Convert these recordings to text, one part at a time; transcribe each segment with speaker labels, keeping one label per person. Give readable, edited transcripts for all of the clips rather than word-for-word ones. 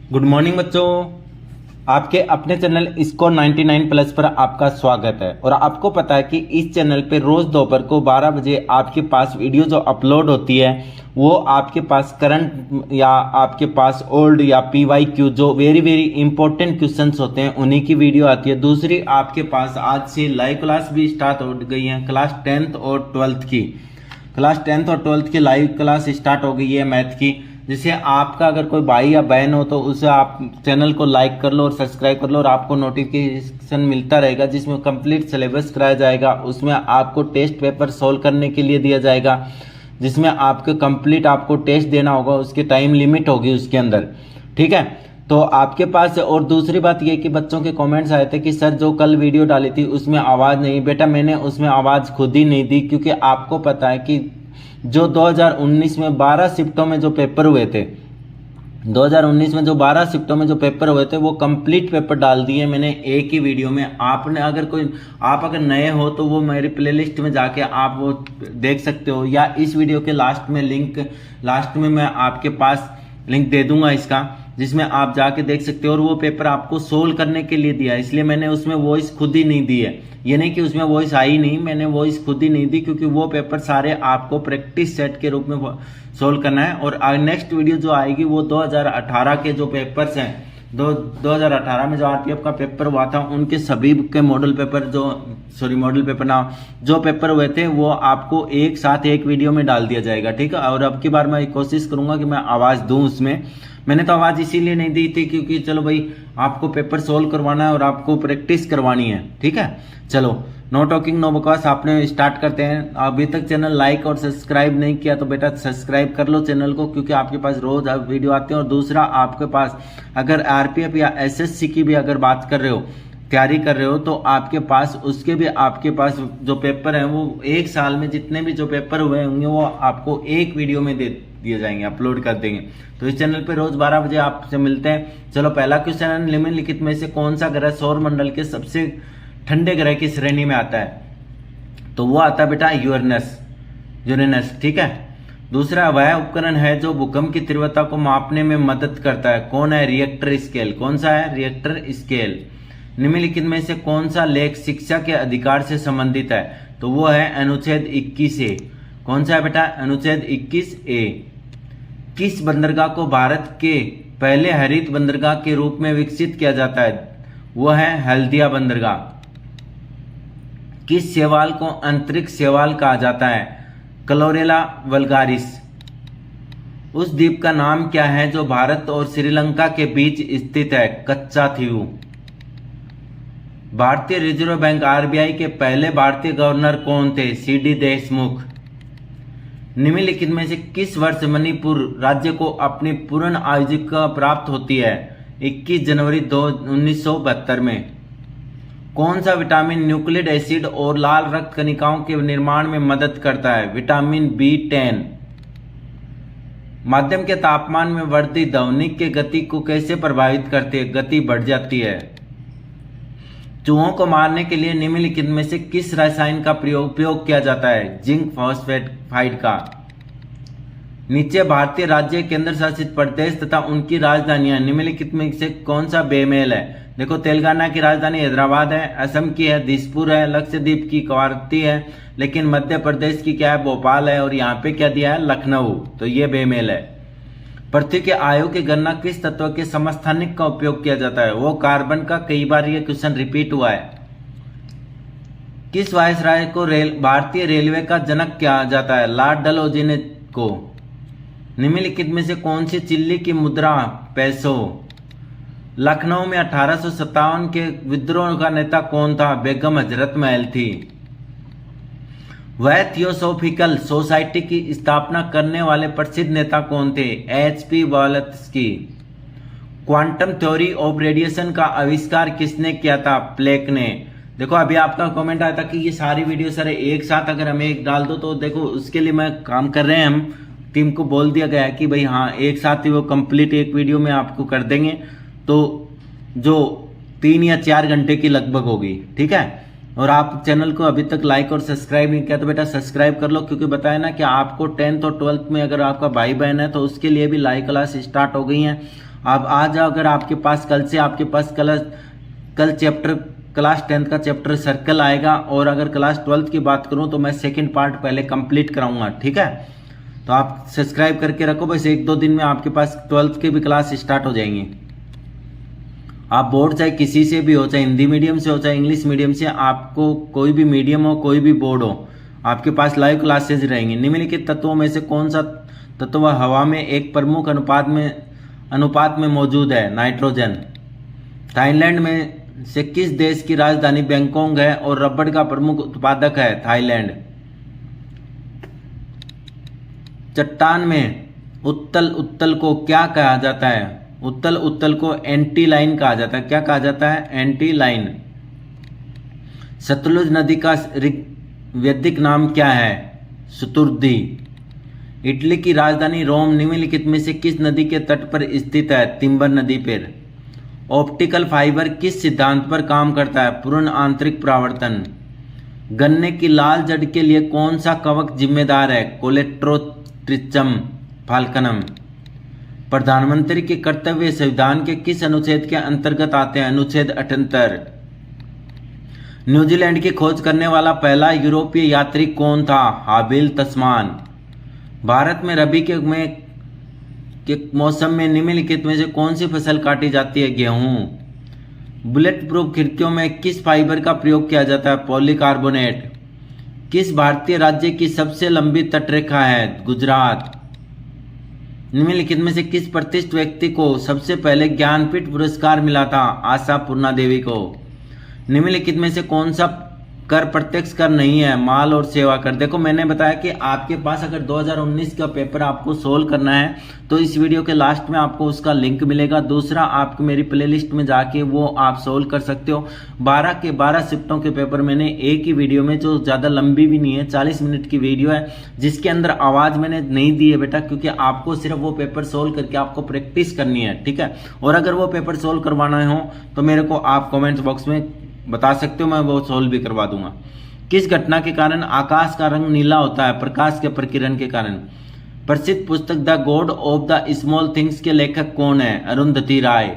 Speaker 1: Good morning बच्चों, आपके अपने चैनल स्कोर 99 प्लस पर आपका स्वागत है। और आपको पता है कि इस चैनल पे रोज दोपहर को 12 बजे आपके पास वीडियो जो अपलोड होती है वो आपके पास करंट या आपके पास ओल्ड या PYQ जो वेरी वेरी इंपॉर्टेंट क्वेश्चंस होते हैं उन्हीं की वीडियो आती है। दूसरी आपके पास आज से लाइव क्लास भी स्टार्ट हो गई है। क्लास 10th और 12th की लाइव क्लास स्टार्ट हो गई है मैथ की, जिसे आपका अगर कोई भाई या बहन हो तो उसे आप चैनल को लाइक कर लो और सब्सक्राइब कर लो और आपको नोटिफिकेशन मिलता रहेगा, जिसमें कंप्लीट सिलेबस कराया जाएगा। उसमें आपको टेस्ट पेपर सोल्व करने के लिए दिया जाएगा, जिसमें आपको कंप्लीट आपको टेस्ट देना होगा, उसकी टाइम लिमिट होगी उसके अंदर। ठीक है, तो आपके पास और दूसरी बात यह कि बच्चों के कमेंट्स आए थे कि सर जो कल वीडियो डाली थी उसमें आवाज़ नहीं। बेटा मैंने उसमें आवाज़ खुद ही नहीं दी, क्योंकि आपको पता है कि जो 2019 में 12 शिफ्टों में जो पेपर हुए थे, 2019 में जो 12 शिफ्टों में जो पेपर हुए थे वो कंप्लीट पेपर डाल दिए मैंने एक ही वीडियो में। आपने आप अगर नए हो तो वो मेरी प्लेलिस्ट में जाके आप वो देख सकते हो, या इस वीडियो के लास्ट में मैं आपके पास लिंक दे दूंगा इसका, जिसमें आप जाके देख सकते हो। और वो पेपर आपको सोल्व करने के लिए दिया, इसलिए मैंने उसमें वॉइस खुद ही नहीं दी है। ये नहीं कि उसमें वॉइस आई नहीं, मैंने वॉइस खुद ही नहीं दी, क्योंकि वो पेपर सारे आपको प्रैक्टिस सेट के रूप में सोल्व करना है। और नेक्स्ट वीडियो जो आएगी वो 2018 के जो पेपर्स हैं, 2018 में जो RPF का पेपर हुआ था उनके सभी के मॉडल पेपर जो पेपर हुए थे वो आपको एक साथ एक वीडियो में डाल दिया जाएगा। ठीक है, और अब की बार मैं कोशिश करूंगा कि मैं आवाज़ दूं उसमें। मैंने तो आवाज़ इसीलिए नहीं दी थी क्योंकि चलो भाई आपको पेपर सोल्व करवाना है और आपको प्रैक्टिस करवानी है। ठीक है, चलो नो टॉकिंग नो बकवास, आपने स्टार्ट करते हैं। अभी तक चैनल लाइक और सब्सक्राइब नहीं किया तो बेटा सब्सक्राइब कर लो चैनल को, क्योंकि आपके पास रोज वीडियो आते हैं। और दूसरा, आपके पास अगर RPF या SSC की भी अगर बात कर रहे हो, तैयारी कर रहे हो, तो आपके पास जो पेपर है वो एक साल में जितने भी जो पेपर हुए होंगे वो आपको एक वीडियो में दे दिए जाएंगे, अपलोड कर देंगे। तो इस चैनल पे रोज 12 बजे आपसे मिलते हैं। चलो, पहला क्वेश्चन है, निम्नलिखित में से कौन सा ग्रह सौर मंडल के सबसे ठंडे ग्रह की श्रेणी में आता है? तो वो आता है बेटा यूरेनस। ठीक है। दूसरा, वह उपकरण है जो भूकंप की तीव्रता को मापने में मदद करता है। कौन है? Richter scale. कौन सा है? Richter scale. निम्नलिखित में से कौन सा लेख शिक्षा के अधिकार से संबंधित है? तो वो है अनुच्छेद 21A। कौन सा है बेटा? अनुच्छेद 21A। किस बंदरगाह को भारत के पहले हरित बंदरगाह के रूप में विकसित किया जाता है? वो है हल्दिया बंदरगाह। किस शैवाल को अंतरिक्ष शैवाल कहा जाता है? Chlorella vulgaris. उस द्वीप का नाम क्या है जो भारत और श्रीलंका के बीच स्थित है? कच्चाथीवु। भारतीय रिजर्व बैंक RBI के पहले भारतीय गवर्नर कौन थे? CD देशमुख। निम्नलिखित में से किस वर्ष मणिपुर राज्य को अपनी पूर्ण आजीविका प्राप्त होती है? 21 जनवरी 1972 में। कौन सा विटामिन न्यूक्लिक एसिड और लाल रक्त कणिकाओं के निर्माण में मदद करता है? Vitamin B10। माध्यम के तापमान में वृद्धि ध्वनिक के गति को कैसे प्रभावित करती है? गति बढ़ जाती है। चूहों को मारने के लिए निम्नलिखित में से किस रसायन का उपयोग किया जाता है? जिंक फॉस्फेट का। नीचे भारतीय राज्य, केंद्र शासित प्रदेश तथा उनकी राजधानियां निम्नलिखित में से कौन सा बेमेल है? देखो, तेलंगाना की राजधानी हैदराबाद है, असम की है दिसपुर है, लक्षद्वीप की कवारती है, लेकिन मध्य प्रदेश की क्या है? भोपाल है। और यहाँ पे क्या दिया है? लखनऊ। तो ये बेमेल है। पृथ्वी के आयु की गणना किस तत्व के समस्थानिक का उपयोग किया जाता है? वो कार्बन का। कई बार ये क्वेश्चन रिपीट हुआ है। किस वायसराय को भारतीय रेलवे का जनक कहा जाता है? लॉर्ड डलहौजी को। निम्नलिखित में से कौन सी चिल्ली की मुद्रा पैसो? लखनऊ में 1857 के विद्रोह का नेता कौन था? बेगम हजरत महल थी। वह थियोसॉफिकल सोसाइटी की स्थापना करने वाले प्रसिद्ध नेता कौन थे? HP Blavatsky. Quantum theory of radiation का आविष्कार किसने किया था? प्लैंक ने। देखो, अभी आपका कमेंट आया था कि ये सारी वीडियो सारे एक साथ अगर हमें एक डाल दो, तो देखो उसके लिए मैं काम कर रहे हैं। हम टीम को बोल दिया गया है कि भाई हाँ, एक साथ ही वो कंप्लीट एक वीडियो में आपको कर देंगे, तो जो 3 या 4 घंटे की लगभग होगी। ठीक है। और आप चैनल को अभी तक लाइक और सब्सक्राइब नहीं किया तो बेटा सब्सक्राइब कर लो, क्योंकि बताया ना कि आपको 10th और 12th में अगर आपका भाई बहन है तो उसके लिए भी लाइव क्लास स्टार्ट हो गई हैं। आप आज अगर आपके पास कल से आपके पास कल चैप्टर क्लास 10th का चैप्टर सर्कल आएगा, और अगर क्लास 12th की बात करूं तो मैं सेकंड पार्ट पहले कंप्लीट कराऊंगा, ठीक है। तो आप सब्सक्राइब करके रखो, बस 1-2 दिन में आपके पास 12th की भी क्लास स्टार्ट हो जाएंगी। आप बोर्ड चाहे किसी से भी हो, चाहे हिंदी मीडियम से हो चाहे इंग्लिश मीडियम से, आपको कोई भी मीडियम हो कोई भी बोर्ड हो, आपके पास लाइव क्लासेज रहेंगी। निम्नलिखित तत्वों में से कौन सा तत्व हवा में एक प्रमुख अनुपात में मौजूद है? नाइट्रोजन। थाईलैंड में से किस देश की राजधानी बैंकॉक है और रबड़ का प्रमुख उत्पादक है? थाईलैंड। चट्टान में उत्तल को क्या कहा जाता है? उत्तल को एंटी लाइन कहा जाता है। क्या कहा जाता है? Anti line. सतलुज नदी का वैदिक नाम क्या है? शतुर्दी। इटली की राजधानी रोम निम्नलिखित में से किस नदी के तट पर स्थित है? तिम्बर नदी पर। ऑप्टिकल फाइबर किस सिद्धांत पर काम करता है? पूर्ण आंतरिक परावर्तन। गन्ने की लाल जड़ के लिए कौन सा कवक जिम्मेदार है? कोलेट्रोट्रिचम फाल्कनम। प्रधानमंत्री के कर्तव्य संविधान के किस अनुच्छेद के अंतर्गत आते हैं? अनुच्छेद 78। न्यूजीलैंड की खोज करने वाला पहला यूरोपीय यात्री कौन था? हाबिल तस्मान। भारत में रबी के मौसम में निम्नलिखित में से कौन सी फसल काटी जाती है? गेहूं। बुलेट प्रूफ खिड़कियों में किस फाइबर का प्रयोग किया जाता है? पॉलीकार्बोनेट। किस भारतीय राज्य की सबसे लंबी तटरेखा है? गुजरात। निम्नलिखित में से किस प्रतिष्ठित व्यक्ति को सबसे पहले ज्ञानपीठ पुरस्कार मिला था? आशा पूर्णा देवी को। निम्नलिखित में से कौन सा कर प्रत्यक्ष कर नहीं है? माल और सेवा कर। देखो मैंने बताया कि आपके पास अगर 2019 का पेपर आपको सोल्व करना है तो इस वीडियो के लास्ट में आपको उसका लिंक मिलेगा। दूसरा, आपको मेरी प्लेलिस्ट में जाके वो आप सोल्व कर सकते हो। 12 के 12 शिफ्टों के पेपर मैंने एक ही वीडियो में, जो ज़्यादा लंबी भी नहीं है, 40 मिनट की वीडियो है, जिसके अंदर आवाज़ मैंने नहीं दी है बेटा, क्योंकि आपको सिर्फ वो पेपर सोल्व करके आपको प्रैक्टिस करनी है, ठीक है। और अगर वो पेपर सोल्व करवाना हो तो मेरे को आप कॉमेंट बॉक्स में बता सकते हो, मैं वो सोल्व भी करवा दूंगा। किस घटना के कारण आकाश का रंग नीला होता है? प्रकाश के प्रकीर्णन के कारण। प्रसिद्ध पुस्तक the God of the small things के लेखक कौन है? अरुंधति राय।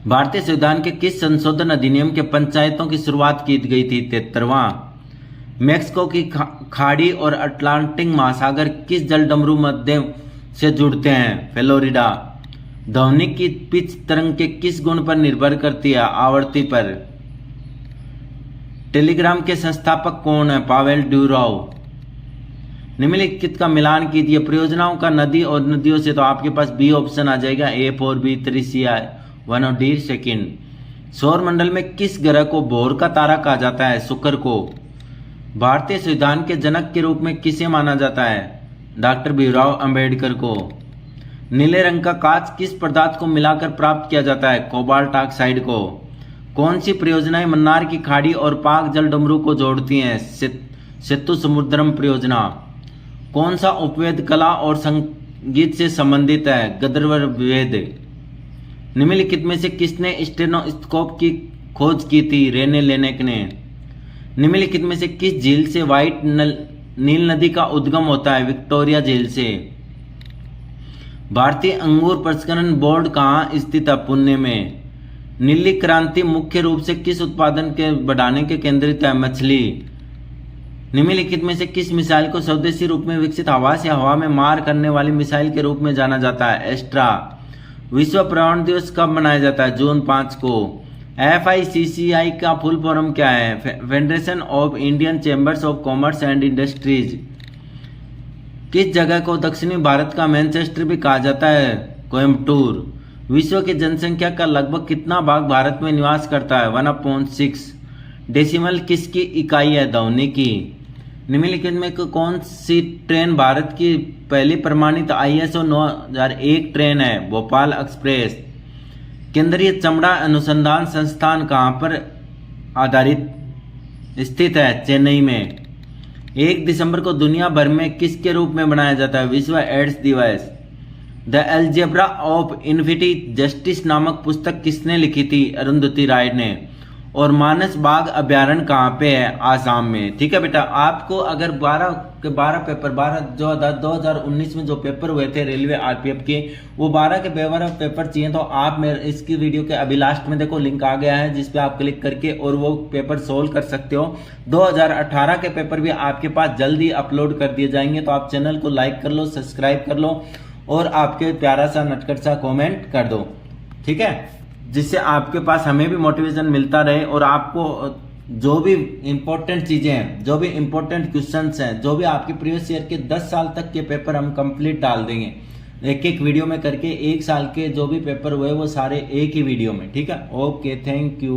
Speaker 1: भारतीय संविधान के किस संशोधन अधिनियम के पंचायतों की शुरुआत की गई थी? 73वां। मैक्सिको की खाड़ी और अटलांटिक महासागर किस जलडमरू मध्य से जुड़ते हैं? फ्लोरिडा। ध्वनि की पिच तरंग के किस गुण पर निर्भर करती है? आवृत्ति पर। टेलीग्राम के संस्थापक कौन है? पावेल ड्यूराव। निम्नलिखित का मिलान कीजिए। परियोजनाओं का नदी और नदियों से, तो आपके पास बी ऑप्शन आ जाएगा, A4 B3 C 1 और D सेकेंड। सौर मंडल में किस ग्रह को भोर का तारा कहा जाता है? शुक्र को। भारतीय संविधान के जनक के रूप में किसे माना जाता है? डॉक्टर भीमराव अंबेडकर को। नीले रंग का कांच किस पदार्थ को मिलाकर प्राप्त किया जाता है? कोबाल्ट ऑक्साइड को। कौन सी परियोजनाएं मन्नार की खाड़ी और पाक जलडमरू को जोड़ती हैं? सेतु समुद्रम परियोजना। कौन सा उपवेद कला और संगीत से संबंधित है? गंधर्व वेद। निम्नलिखित में से किसने स्टेथोस्कोप की खोज की थी? रेने लेनेक ने। निम्नलिखित में से किस झील से व्हाइट नील नदी का उद्गम होता है? विक्टोरिया झील से। भारतीय अंगूर प्रसंस्करण बोर्ड कहाँ स्थित है? पुणे में। नीली क्रांति मुख्य रूप से किस उत्पादन के बढ़ाने के केंद्रित है? मछली। निम्नलिखित में से किस मिसाइल को स्वदेशी रूप में विकसित हवा से हवा में मार करने वाली मिसाइल के रूप में जाना जाता है? एस्ट्रा। विश्व पर्यावरण दिवस कब मनाया जाता है? जून 5 को। FICCI का फुल फॉर्म क्या है? Federation of Indian chambers of commerce and industries. किस जगह को दक्षिणी भारत का मैनचेस्टर भी कहा जाता है? कोयम्बटूर। विश्व की जनसंख्या का लगभग कितना भाग भारत में निवास करता है? 1/6। डेसिमल किसकी इकाई है? ध्वनि की। निम्नलिखित में कौन सी ट्रेन भारत की पहली प्रमाणित ISO 9001 ट्रेन है? भोपाल एक्सप्रेस। केंद्रीय चमड़ा अनुसंधान संस्थान कहाँ पर आधारित स्थित है? चेन्नई में। 1 दिसंबर को दुनिया भर में किसके रूप में मनाया जाता है? विश्व एड्स दिवस। The algebra of infinity justice नामक पुस्तक किसने लिखी थी? अरुंधति राय ने। और मानस बाग अभ्यारण्य कहाँ पे है, आसाम में। ठीक है बेटा, आपको अगर 12 पेपर 2019 में जो पेपर हुए थे रेलवे आरपीएफ के, वो 12 के 12 पेपर चाहिए तो आप मेरे इसकी वीडियो के अभी लास्ट में देखो लिंक आ गया है, जिसपे आप क्लिक करके और वो पेपर सोल्व कर सकते हो। 2018 के पेपर भी आपके पास जल्दी अपलोड कर दिए जाएंगे, तो आप चैनल को लाइक कर लो, सब्सक्राइब कर लो और आपके प्यारा सा नटखट सा कॉमेंट कर दो। ठीक है, जिससे आपके पास हमें भी मोटिवेशन मिलता रहे और आपको जो भी इंपॉर्टेंट चीजें हैं, जो भी इंपॉर्टेंट क्वेश्चंस हैं, जो भी आपके प्रीवियस ईयर के 10 साल तक के पेपर हम कंप्लीट डाल देंगे एक एक वीडियो में करके। 1 साल के जो भी पेपर हुए वो सारे एक ही वीडियो में। ठीक है, ओके, थैंक यू।